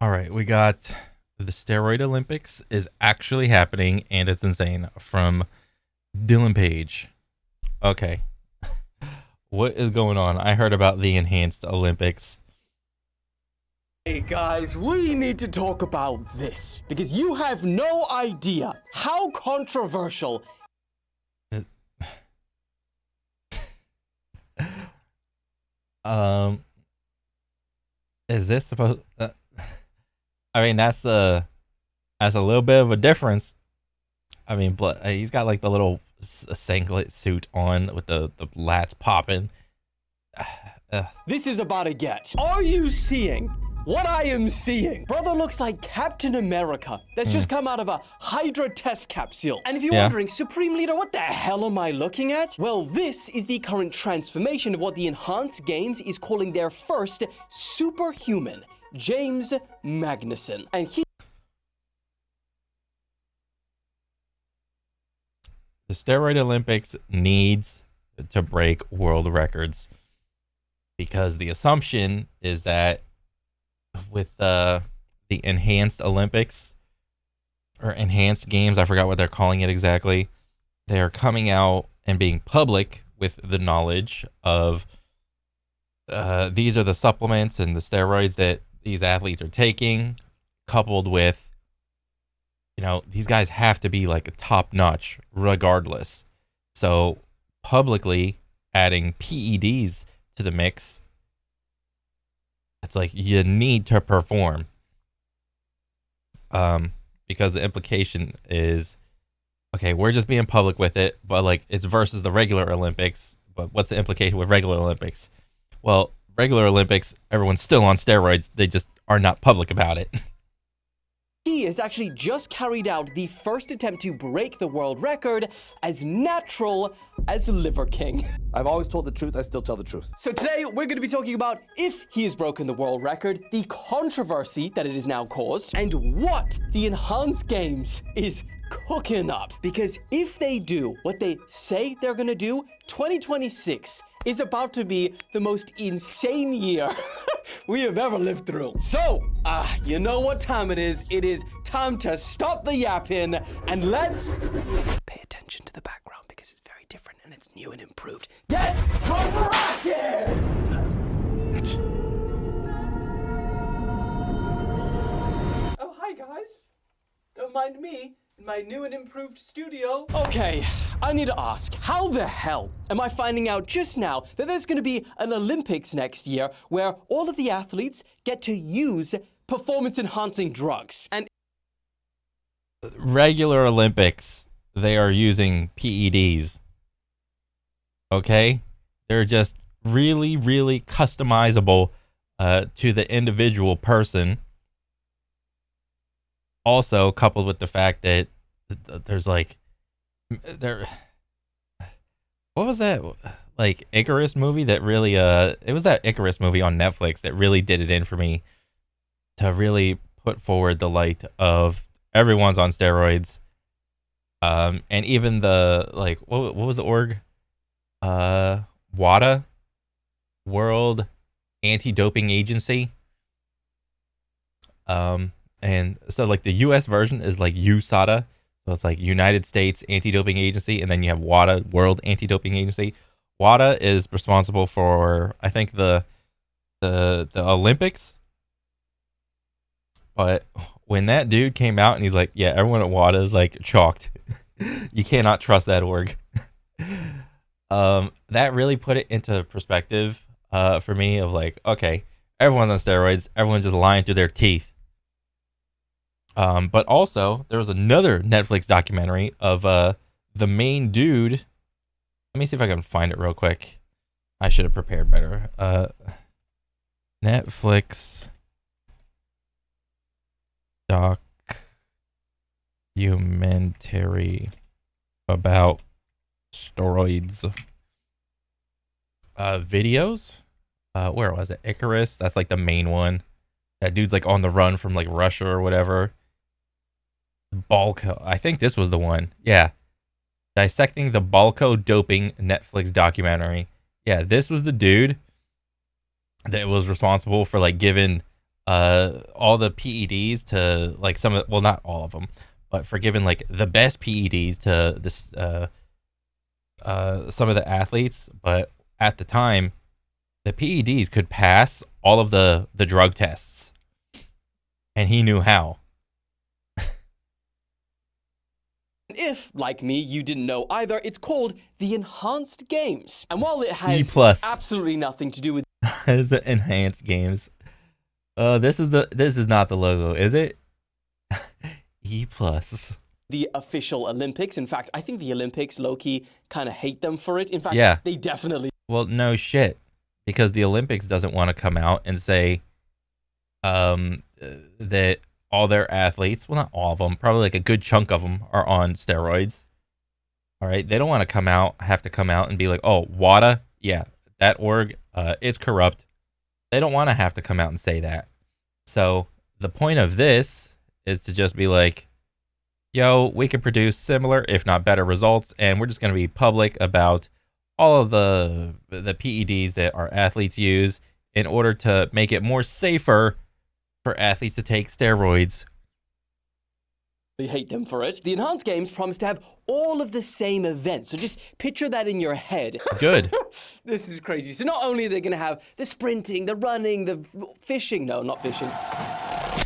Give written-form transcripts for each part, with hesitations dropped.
All right, we got the Steroid Olympics is actually happening, and it's insane. From Dylan Page. Okay, what is going on? I heard about the enhanced Olympics. Hey guys, we need to talk about this because you have no idea how controversial. It- um, is this supposed? I mean, that's a little bit of a difference. I mean, he's got like the little singlet suit on with the lats popping. This is about to get. Are you seeing what I am seeing? Brother looks like Captain America that's just come out of a Hydra test capsule. And if you're wondering, Supreme Leader, what the hell am I looking at? Well, this is the current transformation of what the Enhanced Games is calling their first superhuman, James Magnuson. And The Steroid Olympics needs to break world records because the assumption is that with the enhanced Olympics or enhanced games, I forgot what they're calling it exactly, they are coming out and being public with the knowledge of these are the supplements and the steroids that these athletes are taking, coupled with, these guys have to be like top notch regardless. So publicly adding PEDs to the mix, it's like you need to perform. Because the implication is, okay, we're just being public with it, but like it's versus the regular Olympics. But what's the implication with regular Olympics? Well, regular Olympics, everyone's still on steroids. They just are not public about it. he has actually just carried out the first attempt to break the world record as natural as Liver King. I've always told the truth, I still tell the truth. So today we're going to be talking about if he has broken the world record, the controversy that it has now caused, and what the Enhanced Games is cooking up. Because if they do what they say they're going to do, 2026 is about to be the most insane year we have ever lived through. So, you know what time it is. It is time to stop the yapping and let's pay attention to the background because it's very different and it's new and improved. Get rocking! Oh, hi guys. Don't mind me in my new and improved studio. Okay, I need to ask, how the hell am I finding out just now that there's going to be an Olympics next year where all of the athletes get to use performance-enhancing drugs? And Regular Olympics, they are using PEDs. Okay? They're just really, really customizable to the individual person. Also, coupled with the fact that there's like, what was that? Like Icarus movie that really, it was that Icarus movie on Netflix that really did it in for me to really put forward the light of everyone's on steroids. And even the, like, what was the org? WADA, World Anti-Doping Agency. And so like the US version is like USADA. So it's like United States Anti-Doping Agency. And then you have WADA, World Anti-Doping Agency. WADA is responsible for, I think, the Olympics. But when that dude came out and he's like, yeah, everyone at WADA is like chalked. You cannot trust that org. That really put it into perspective for me of like, okay, everyone's on steroids. Everyone's just lying through their teeth. But also, there was another Netflix documentary of the main dude. Let me see if I can find it real quick. I should have prepared better. Netflix documentary about steroids. Videos. Where was it? Icarus. That's like the main one. That dude's like on the run from like Russia or whatever. Balco. I think this was the one. Yeah. Dissecting the Balco doping Netflix documentary. Yeah, this was the dude that was responsible for like giving all the PEDs to like some of, well, not all of them, but for giving like the best PEDs to this some of the athletes. But at the time, the PEDs could pass all of the drug tests, and he knew how. If, like me, you didn't know either, it's called the Enhanced Games. And while it has E+. absolutely nothing to do with It's the enhanced games. This is not the logo, is it? E+. the official Olympics, in fact, I think the Olympics, low-key, kind of hate them for it. In fact, Yeah. they definitely Well, no shit, because the Olympics doesn't want to come out and say that all their athletes, well, not all of them, probably like a good chunk of them are on steroids. All right, they don't want to have to come out and be like, oh, WADA, yeah, that org is corrupt. They don't want to have to come out and say that. So the point of this is to just be like, yo, we can produce similar, if not better results, and we're just going to be public about all of the PEDs that our athletes use in order to make it more safer for athletes to take steroids. hate them for it. The Enhanced Games promise to have all of the same events, so just picture that in your head. Good. This is crazy. So not only are they going to have the sprinting, the running, the fishing, no, not fishing,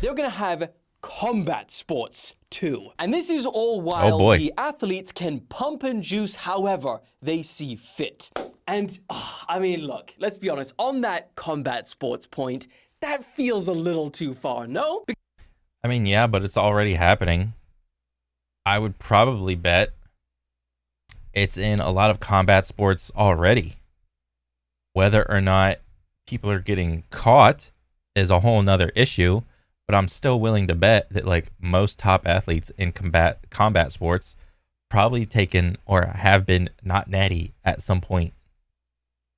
they're going to have combat sports too. And this is all while boy. the athletes can pump and juice however they see fit. And, I mean, look, let's be honest, on that combat sports point, that feels a little too far, no? I mean, yeah, but it's already happening. I would probably bet it's in a lot of combat sports already. Whether or not people are getting caught is a whole nother issue, but I'm still willing to bet that like most top athletes in combat sports probably taken or have been not natty at some point.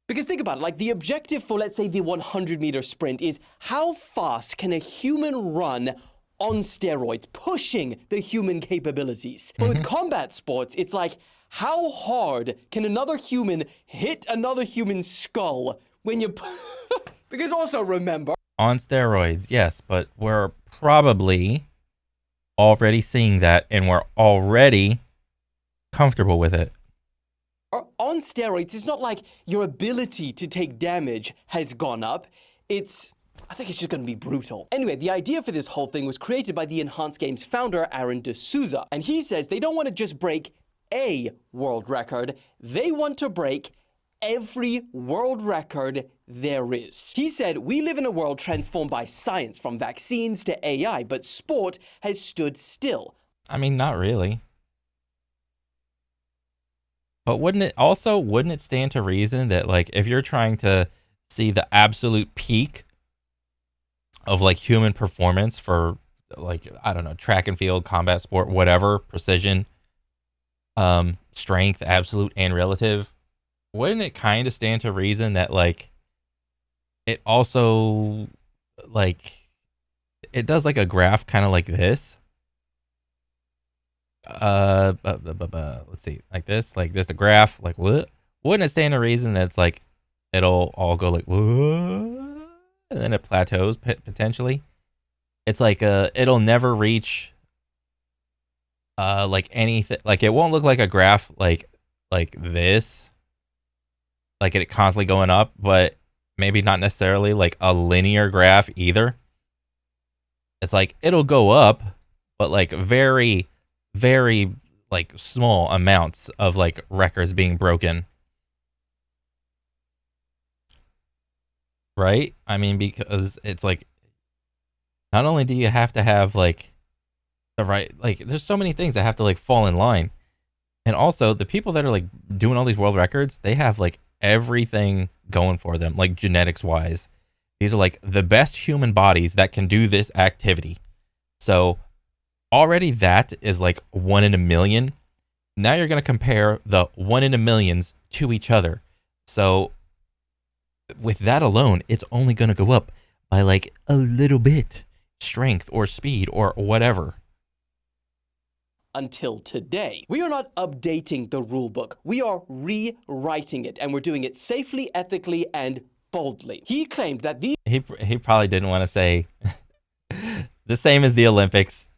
Because think about it, like the objective for, let's say, the 100-meter sprint is how fast can a human run on steroids, pushing the human capabilities. But with combat sports, it's like, how hard can another human hit another human's skull when you... Because also remember... On steroids, yes, but we're probably already seeing that, and we're already comfortable with it. On steroids, it's not like your ability to take damage has gone up. I think it's just going to be brutal. Anyway, the idea for this whole thing was created by the Enhanced Games founder, Aaron D'Souza. And he says they don't want to just break a world record. They want to break every world record there is. He said, we live in a world transformed by science, from vaccines to AI, but sport has stood still. I mean, not really. But wouldn't it stand to reason that like if you're trying to see the absolute peak of like human performance for like, I don't know, track and field, combat sport, whatever, precision, strength, absolute and relative, wouldn't it kind of stand to reason that like it also like it does like a graph kind of like this? Let's see, like this, the graph, like what? Wouldn't it stand to reason that it's like it'll all go like what? And then it plateaus potentially. It's like it'll never reach like anything, like it won't look like a graph like this, like it constantly going up, but maybe not necessarily like a linear graph either. It's like it'll go up, but like very, very like small amounts of like records being broken. Right? I mean, because it's like, not only do you have to have like the right, like there's so many things that have to like fall in line. And also the people that are like doing all these world records, they have like everything going for them, like genetics wise. These are like the best human bodies that can do this activity. So already that is like 1 in a million. Now you're going to compare the 1 in a millions to each other. So with that alone, it's only going to go up by like a little bit, strength or speed or whatever. Until today. We are not updating the rule book. We are rewriting it, and we're doing it safely, ethically, and boldly. He claimed that He probably didn't want to say the same as the Olympics.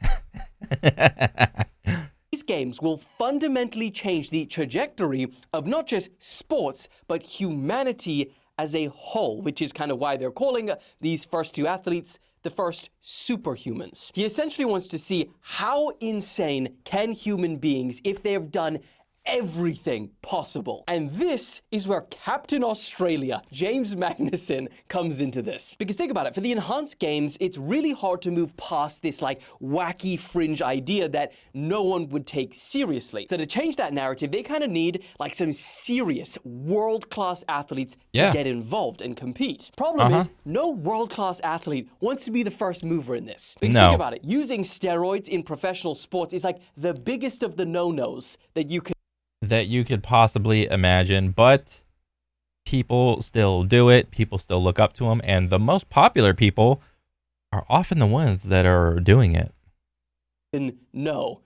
these games will fundamentally change the trajectory of not just sports, but humanity as a whole, which is kind of why they're calling these first two athletes the first superhumans. He essentially wants to see how insane can human beings if they have done everything possible. And this is where Captain Australia, James Magnuson, comes into this. Because think about it, for the enhanced games, it's really hard to move past this like wacky fringe idea that no one would take seriously. So to change that narrative, they kind of need like some serious world-class athletes to get involved and compete. Problem is, no world-class athlete wants to be the first mover in this. Because think about it, using steroids in professional sports is like the biggest of the no-nos that you could possibly imagine, but people still do it. People still look up to them, and the most popular people are often the ones that are doing it. No.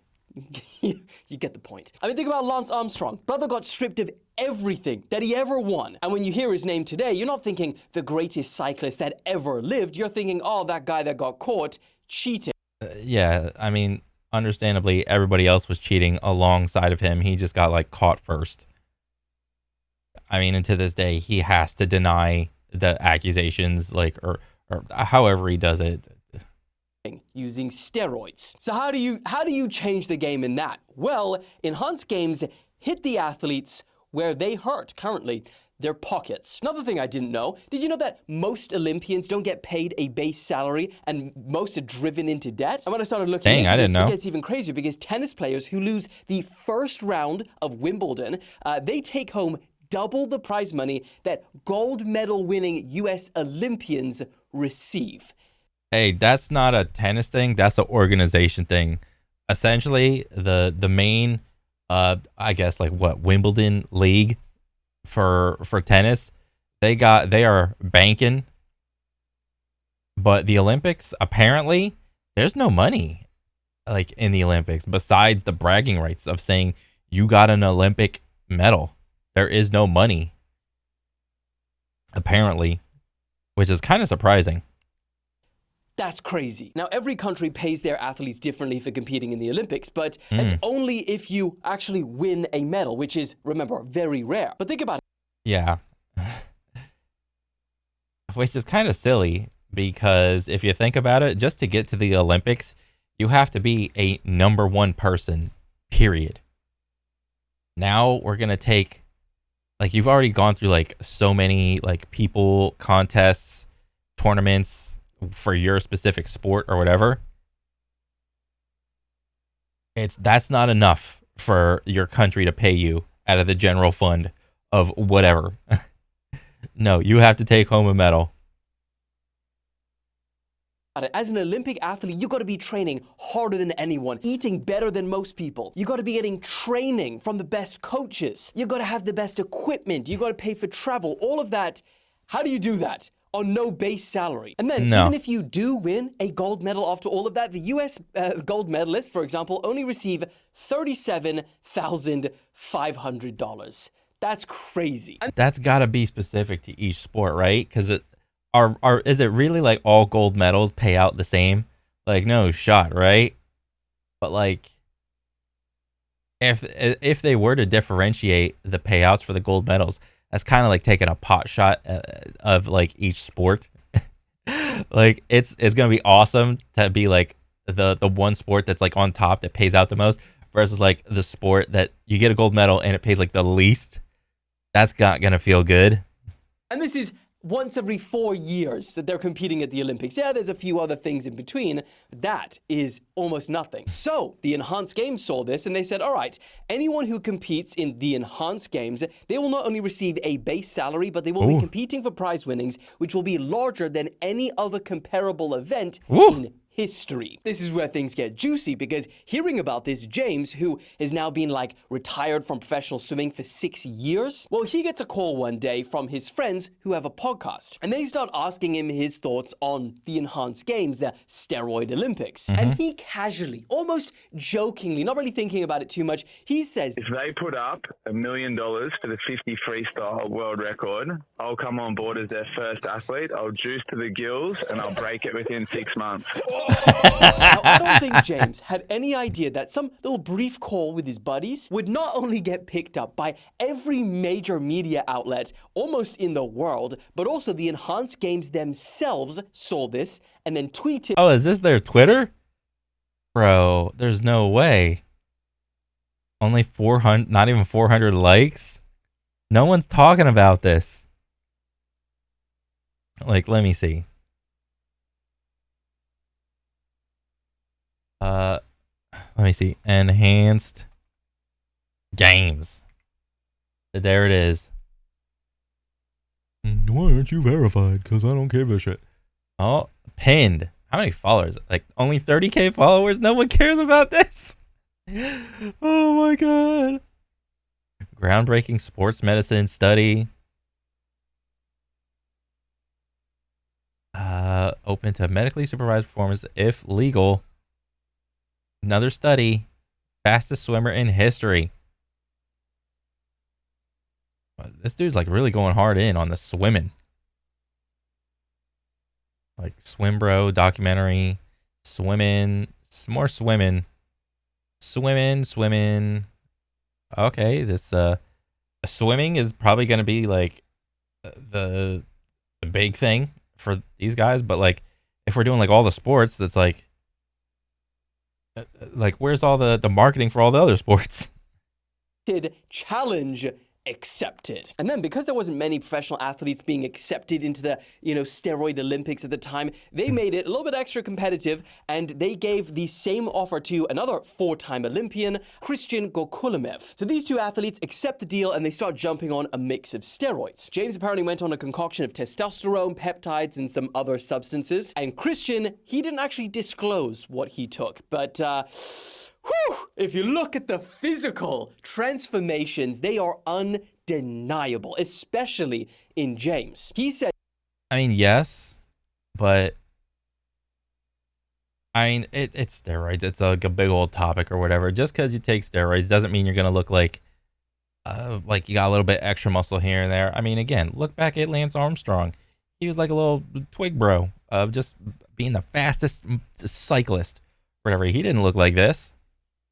You get the point. I mean, think about Lance Armstrong. Brother got stripped of everything that he ever won. And when you hear his name today, you're not thinking the greatest cyclist that ever lived. You're thinking, oh, that guy that got caught cheating. Yeah, I mean, understandably, everybody else was cheating alongside of him. He just got like caught first. I mean, and to this day, he has to deny the accusations, like, or however he does it. Using steroids. So how do you change the game in that? Well, enhanced games hit the athletes where they hurt currently. Their pockets. Another thing I didn't know, did you know that most Olympians don't get paid a base salary and most are driven into debt? And when I started looking into this, it gets even crazier because tennis players who lose the first round of Wimbledon, they take home double the prize money that gold medal winning US Olympians receive. Hey, that's not a tennis thing, that's an organization thing. Essentially, the main I guess like what, Wimbledon league for tennis, they are banking, but the Olympics, apparently there's no money like in the Olympics besides the bragging rights of saying you got an Olympic medal. There is no money apparently, which is kind of surprising. That's crazy. Now, every country pays their athletes differently for competing in the Olympics, but it's only if you actually win a medal, which is, remember, very rare. But think about it. Yeah. Which is kind of silly because if you think about it, just to get to the Olympics, you have to be a #1 person, period. Now we're going to take, like, you've already gone through like so many like people, contests, tournaments for your specific sport or whatever. That's not enough for your country to pay you out of the general fund of whatever. No, you have to take home a medal. As an Olympic athlete, you got to be training harder than anyone, eating better than most people. You got to be getting training from the best coaches. You got to have the best equipment. You got to pay for travel, all of that. How do you do that? On no base salary. And then even if you do win a gold medal after all of that, the US gold medalists, for example, only receive $37,500. That's crazy. That's got to be specific to each sport, right? Because is it really like all gold medals pay out the same? Like, no shot, right? But like, if they were to differentiate the payouts for the gold medals, that's kind of like taking a pot shot of like each sport. Like it's gonna be awesome to be like the one sport that's like on top that pays out the most versus like the sport that you get a gold medal and it pays like the least. That's not gonna feel good. And this is once every 4 years that they're competing at the Olympics. Yeah, there's a few other things in between. That is almost nothing. So the enhanced games saw this and they said, all right, anyone who competes in the enhanced games, they will not only receive a base salary, but they will be competing for prize winnings, which will be larger than any other comparable event in history. This is where things get juicy because hearing about this, James, who has now been like retired from professional swimming for 6 years, well, he gets a call one day from his friends who have a podcast, and they start asking him his thoughts on the enhanced games, the Steroid Olympics. And he casually, almost jokingly, not really thinking about it too much, he says, if they put up $1 million for the 50 freestyle world record, I'll come on board as their first athlete. I'll juice to the gills and I'll break it within 6 months. Now, I don't think James had any idea that some little brief call with his buddies would not only get picked up by every major media outlet almost in the world, but also the enhanced games themselves saw this and then tweeted. Oh, is this their Twitter? Bro, there's no way. Only 400, not even 400 likes? No one's talking about this. Like, let me see. Let me see. Enhanced games. There it is. Why aren't you verified? Because I don't give a shit. Oh, pinned. How many followers? Like, only 30K followers? No one cares about this? Oh my god. Groundbreaking sports medicine study. Open to medically supervised performance if legal. Another study. Fastest swimmer in history. This dude's like really going hard in on the swimming. Like Swim Bro documentary. Swimming. More swimming. Swimming. Okay, this swimming is probably gonna be like the big thing for these guys, but like if we're doing like all the sports, it's like where's all the marketing for all the other sports? Challenge accepted. And then because there wasn't many professional athletes being accepted into the, Steroid Olympics at the time, they made it a little bit extra competitive and they gave the same offer to another 4-time Olympian, Christian Gokulemev. So these two athletes accept the deal and they start jumping on a mix of steroids. James apparently went on a concoction of testosterone, peptides, and some other substances. And Christian, he didn't actually disclose what he took, but if you look at the physical transformations, they are undeniable, especially in James. He said, I mean, yes, but I mean, it's steroids. It's like a big old topic or whatever. Just because you take steroids doesn't mean you're going to look like you got a little bit extra muscle here and there. I mean, again, look back at Lance Armstrong. He was like a little twig bro of just being the fastest cyclist, whatever. He didn't look like this.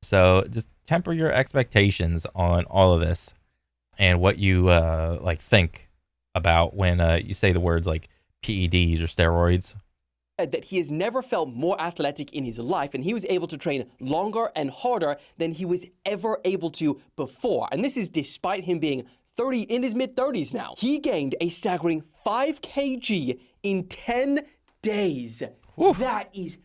So just temper your expectations on all of this and what you think about when you say the words like PEDs or steroids. That he has never felt more athletic in his life, and he was able to train longer and harder than he was ever able to before. And this is despite him being in his mid-30s now. He gained a staggering 5 kg in 10 days. Oof. That is...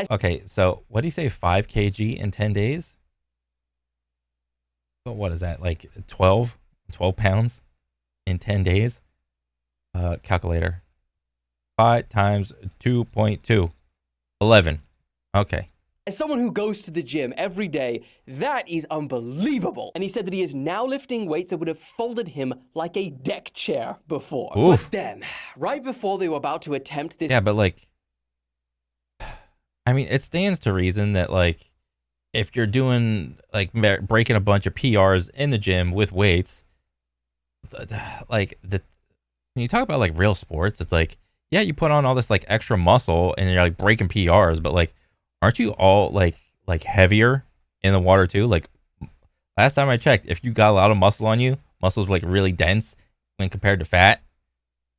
Okay, so what do you say, 5 kg in 10 days? So what is that, like 12 pounds in 10 days? Calculator. 5 times 2.2. 11. Okay. As someone who goes to the gym every day, that is unbelievable. And he said that he is now lifting weights that would have folded him like a deck chair before. Oof. But then, right before they were about to attempt this... Yeah, but like... I mean, it stands to reason that, like, if you're doing, like, breaking a bunch of PRs in the gym with weights, when you talk about, like, real sports, it's like, yeah, you put on all this, like, extra muscle and you're, like, breaking PRs, but, like, aren't you all, like heavier in the water, too? Like, last time I checked, if you got a lot of muscle on you, muscle's, like, really dense when compared to fat.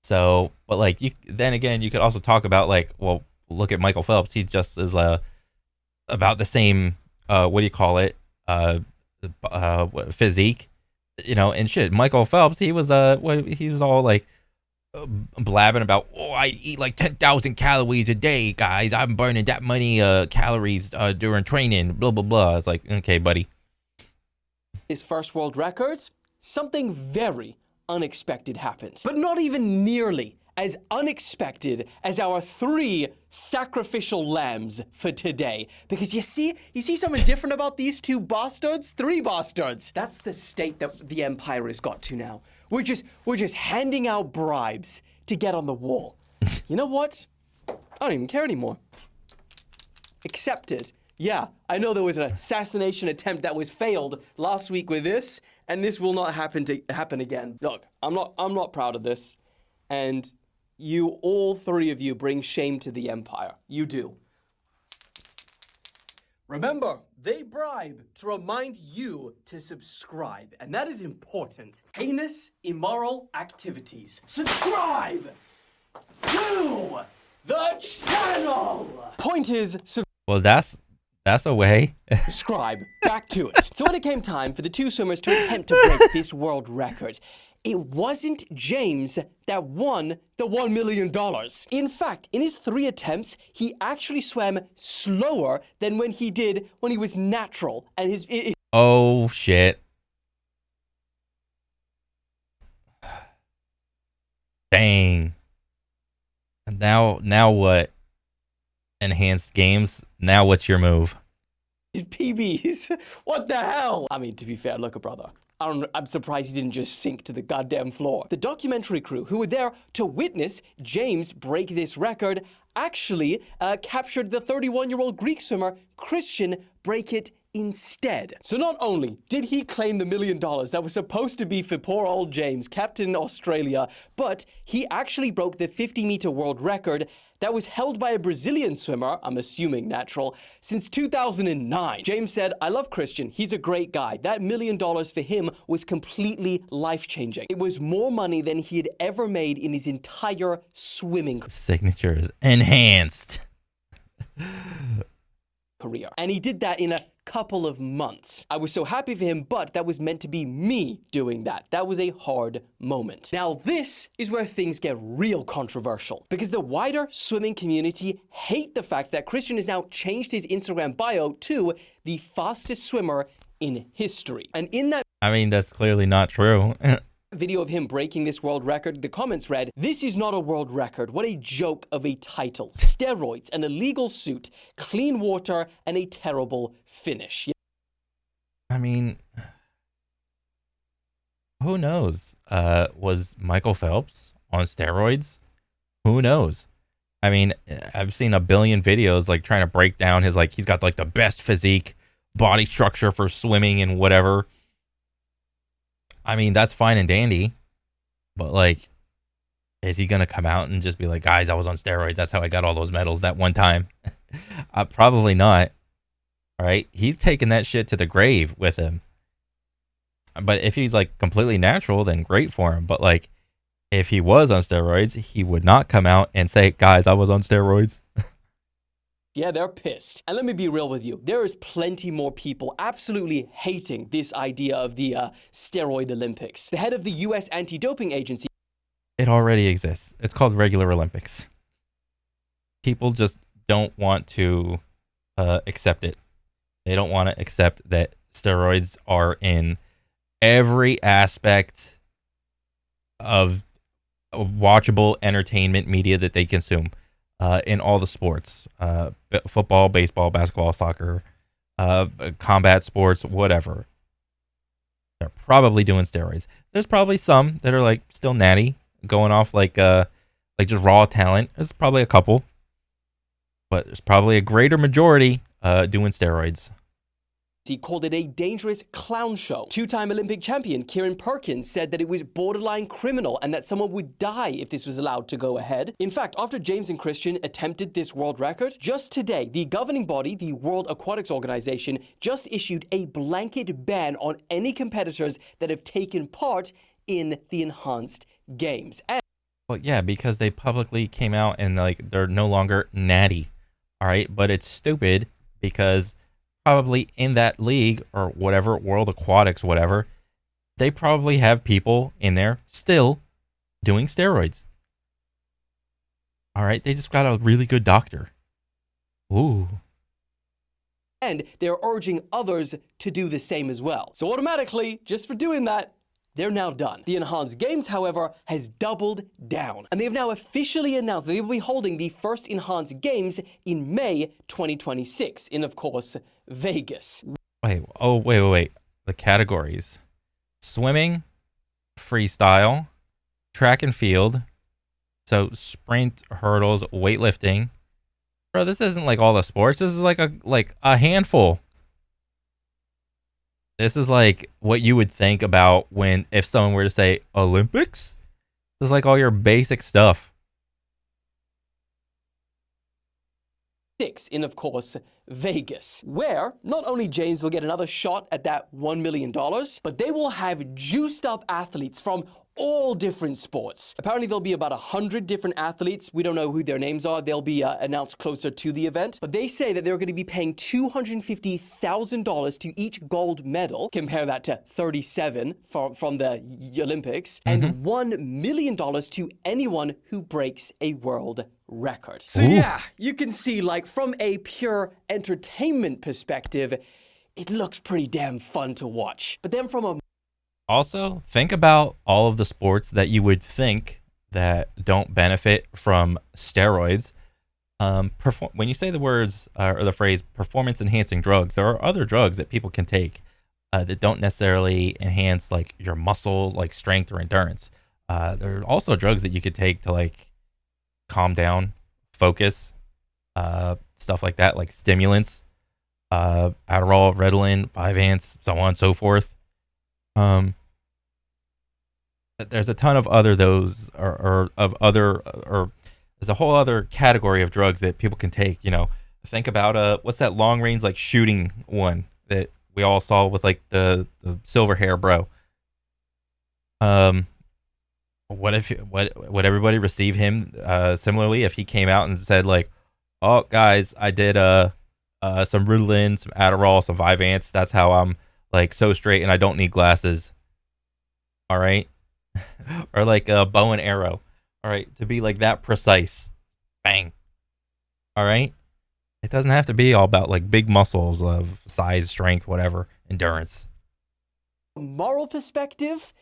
So, but, like, then again, you could also talk about, like, well, look at Michael Phelps. He's just as about the same physique, and shit. Michael Phelps, he was all like blabbing about, oh, I eat like 10,000 calories a day, guys. I'm burning that many calories during training. Blah blah blah. It's like, okay, buddy. His first world records, something very unexpected happened, but not even nearly as unexpected as our 3 sacrificial lambs for today. Because you see something different about these 2 bastards? 3 bastards. That's the state that the Empire has got to now. We're just handing out bribes to get on the wall. You know what? I don't even care anymore. Accepted. Yeah, I know there was an assassination attempt that was failed last week with this, and this will not happen again. Look, I'm not proud of this, and all 3 of you bring shame to the Empire. You do. Remember, they bribe to remind you to subscribe, and that is important. Heinous, immoral activities. Subscribe to the channel! Point is, Well, that's a way. subscribe. Back to it. So when it came time for the 2 swimmers to attempt to break this world record, it wasn't James that won the $1 million. In fact, in his 3 attempts, he actually swam slower than when he did when he was natural. And his Oh shit. Dang. Now what? Enhanced games. Now what's your move? his PBs. What the hell? I mean, to be fair, look, brother. I'm surprised he didn't just sink to the goddamn floor. The documentary crew who were there to witness James break this record actually captured the 31-year-old Greek swimmer Christian break it instead. So not only did he claim the $1 million that was supposed to be for poor old James, Captain Australia, but he actually broke the 50-meter world record that was held by a Brazilian swimmer, I'm assuming natural, since 2009. James said, "I love Christian. He's a great guy. That $1 million for him was completely life-changing. It was more money than he had ever made in his entire swimming Signature is enhanced. career. And he did that in a couple of months. I was so happy for him, but that was meant to be me doing that. That was a hard moment. Now, this is where things get real controversial, because the wider swimming community hate the fact that Christian has now changed his Instagram bio to the fastest swimmer in history. And in that I mean, that's clearly not true. video of him breaking this world record, the comments read, "This is not a world record. What a joke of a title. Steroids, an illegal suit, clean water, and a terrible finish." I mean, who knows? Was Michael Phelps on steroids? Who knows? I mean, I've seen a billion videos like trying to break down his, like, he's got like the best physique, body structure for swimming and whatever. I mean, that's fine and dandy, but like, is he gonna come out and just be like, "Guys, I was on steroids. That's how I got all those medals that one time"? Probably not. All right, he's taking that shit to the grave with him. But if he's like completely natural, then great for him. But like, if he was on steroids, he would not come out and say, "Guys, I was on steroids." Yeah, they're pissed. And let me be real with you. There is plenty more people absolutely hating this idea of the steroid Olympics. The head of the U.S. anti-doping agency. It already exists. It's called regular Olympics. People just don't want to accept it. They don't want to accept that steroids are in every aspect of watchable entertainment media that they consume. In all the sports, football, baseball, basketball, soccer, combat sports, whatever. They're probably doing steroids. There's probably some that are like still natty, going off like just raw talent. There's probably a couple, but there's probably a greater majority doing steroids. He called it a dangerous clown show. Two-time Olympic champion Kieran Perkins said that it was borderline criminal and that someone would die if this was allowed to go ahead. In fact, after James and Christian attempted this world record, just today, the governing body, the World Aquatics Organization, just issued a blanket ban on any competitors that have taken part in the enhanced games. And well, yeah, because they publicly came out and like they're no longer natty. All right, but it's stupid because probably in that league or whatever, World Aquatics, whatever, they probably have people in there still doing steroids. All right, they just got a really good doctor. Ooh. and they're urging others to do the same as well. So automatically, just for doing that, they're now done. The Enhanced Games, however, has doubled down, and they've now officially announced that they will be holding the first Enhanced Games in May 2026 in, of course, Vegas. Wait. The categories: swimming, freestyle, track and field, so sprint, hurdles, weightlifting. Bro, this isn't like all the sports. This is like a handful. This is like what you would think about if someone were to say Olympics. This is like all your basic stuff. In, of course, Vegas, where not only James will get another shot at that $1 million, but they will have juiced up athletes from all different sports. Apparently there'll be about 100 different athletes. We don't know who their names are. They'll be announced closer to the event. But they say that they're going to be paying $250,000 to each gold medal. Compare that to 37 from the Olympics. And $1 million to anyone who breaks a world record. So yeah, you can see, like, from a pure entertainment perspective, it looks pretty damn fun to watch. But then from a Also, think about all of the sports that you would think that don't benefit from steroids. When you say the words or the phrase performance-enhancing drugs, there are other drugs that people can take that don't necessarily enhance like your muscles, like strength or endurance. There are also drugs that you could take to like calm down, focus, stuff like that, like stimulants, Adderall, Ritalin, Vyvanse, so on and so forth. There's a ton of there's a whole other category of drugs that people can take. You know, think about what's that long range like shooting one that we all saw with like the silver hair bro. What if would everybody receive him similarly if he came out and said like, oh guys, I did some Ritalin, some Adderall, some Vyvanse, that's how I'm like so straight and I don't need glasses. All right. Or like a bow and arrow. All right, to be like that precise. Bang. All right. It doesn't have to be all about like big muscles of size, strength, whatever, endurance. moral perspective,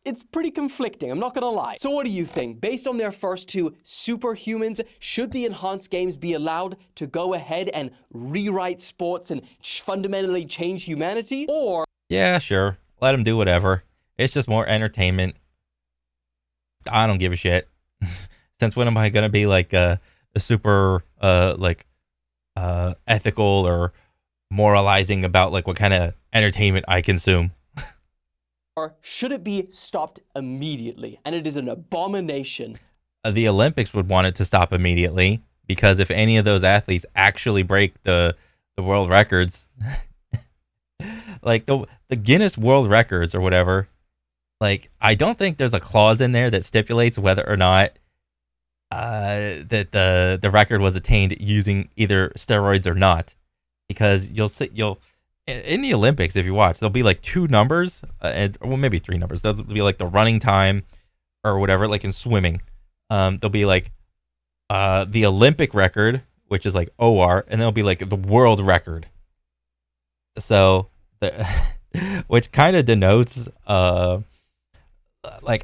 it's pretty conflicting, I'm not gonna lie. So what do you think? Based on their first two superhumans, should the enhanced games be allowed to go ahead and rewrite sports and fundamentally change humanity? Or... Yeah, sure. Let them do whatever. It's just more entertainment. I don't give a shit. Since when am I gonna be like a super ethical or moralizing about like what kind of entertainment I consume? Or should it be stopped immediately? And it is an abomination. The Olympics would want it to stop immediately, because if any of those athletes actually break the world records, like the Guinness World Records or whatever, like I don't think there's a clause in there that stipulates whether or not that the record was attained using either steroids or not, because you'll in the Olympics, if you watch, there'll be like two numbers, well maybe three numbers. There'll be like the running time or whatever, like in swimming. There'll be like the Olympic record, which is like OR, and there'll be like the world record. So which kind of denotes like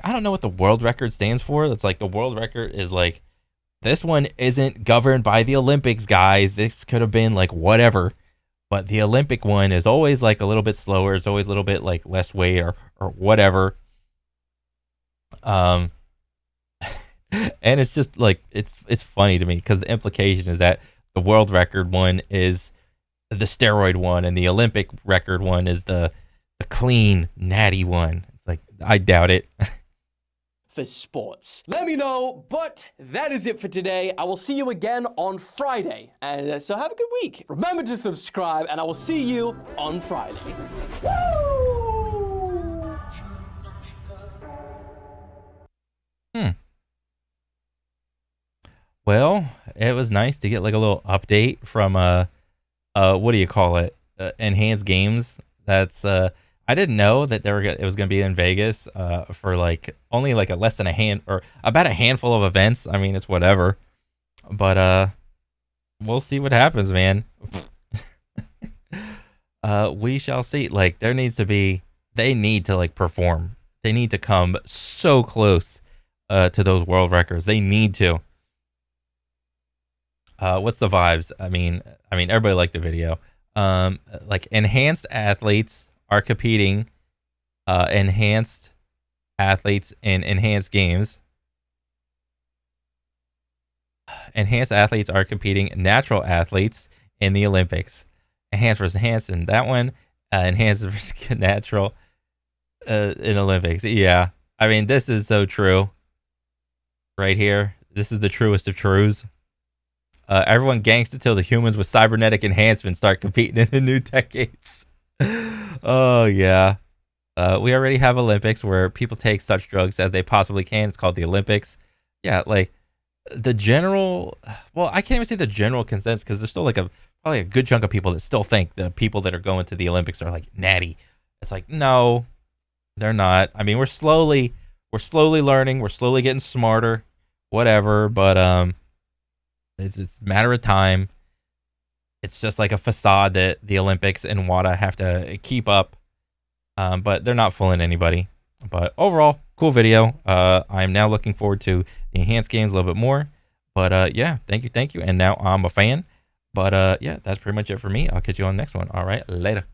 I don't know what the world record stands for. It's like the world record is like, this one isn't governed by the Olympics, guys. This could have been like whatever. But the Olympic one is always like a little bit slower. It's always a little bit like less weight or whatever. And it's just like it's funny to me because the implication is that the world record one is the steroid one and the Olympic record one is the clean, natty one. It's like, I doubt it. For sports. Let me know, but that is it for today. I will see you again on Friday, and so have a good week. Remember to subscribe, and I will see you on Friday. Well, it was nice to get like a little update from what do you call it? Enhanced Games. That's I didn't know that it was going to be in Vegas for like only like a less than about a handful of events. I mean, it's whatever. But we'll see what happens, man. We shall see. Like they need to like perform They need to come so close to those world records. They need to. What's the vibes? I mean, everybody liked the video. Like enhanced athletes are competing. Enhanced athletes in enhanced games. Enhanced athletes are competing natural athletes in the Olympics. Enhanced versus enhanced in that one. Enhanced versus natural in Olympics. Yeah. I mean, this is so true. Right here. This is the truest of truths. Everyone gangs until the humans with cybernetic enhancements start competing in the new decades. Oh, yeah. We already have Olympics where people take such drugs as they possibly can. It's called the Olympics. Yeah, like the general, well, I can't even say the general consensus because there's still like probably a good chunk of people that still think the people that are going to the Olympics are like natty. It's like, no, they're not. I mean, we're slowly learning. We're slowly getting smarter, whatever. But it's a matter of time. It's just like a facade that the Olympics and WADA have to keep up. But they're not fooling anybody. But overall, cool video. I'm now looking forward to the enhanced games a little bit more. But yeah, thank you. And now I'm a fan. But yeah, that's pretty much it for me. I'll catch you on the next one. All right, later.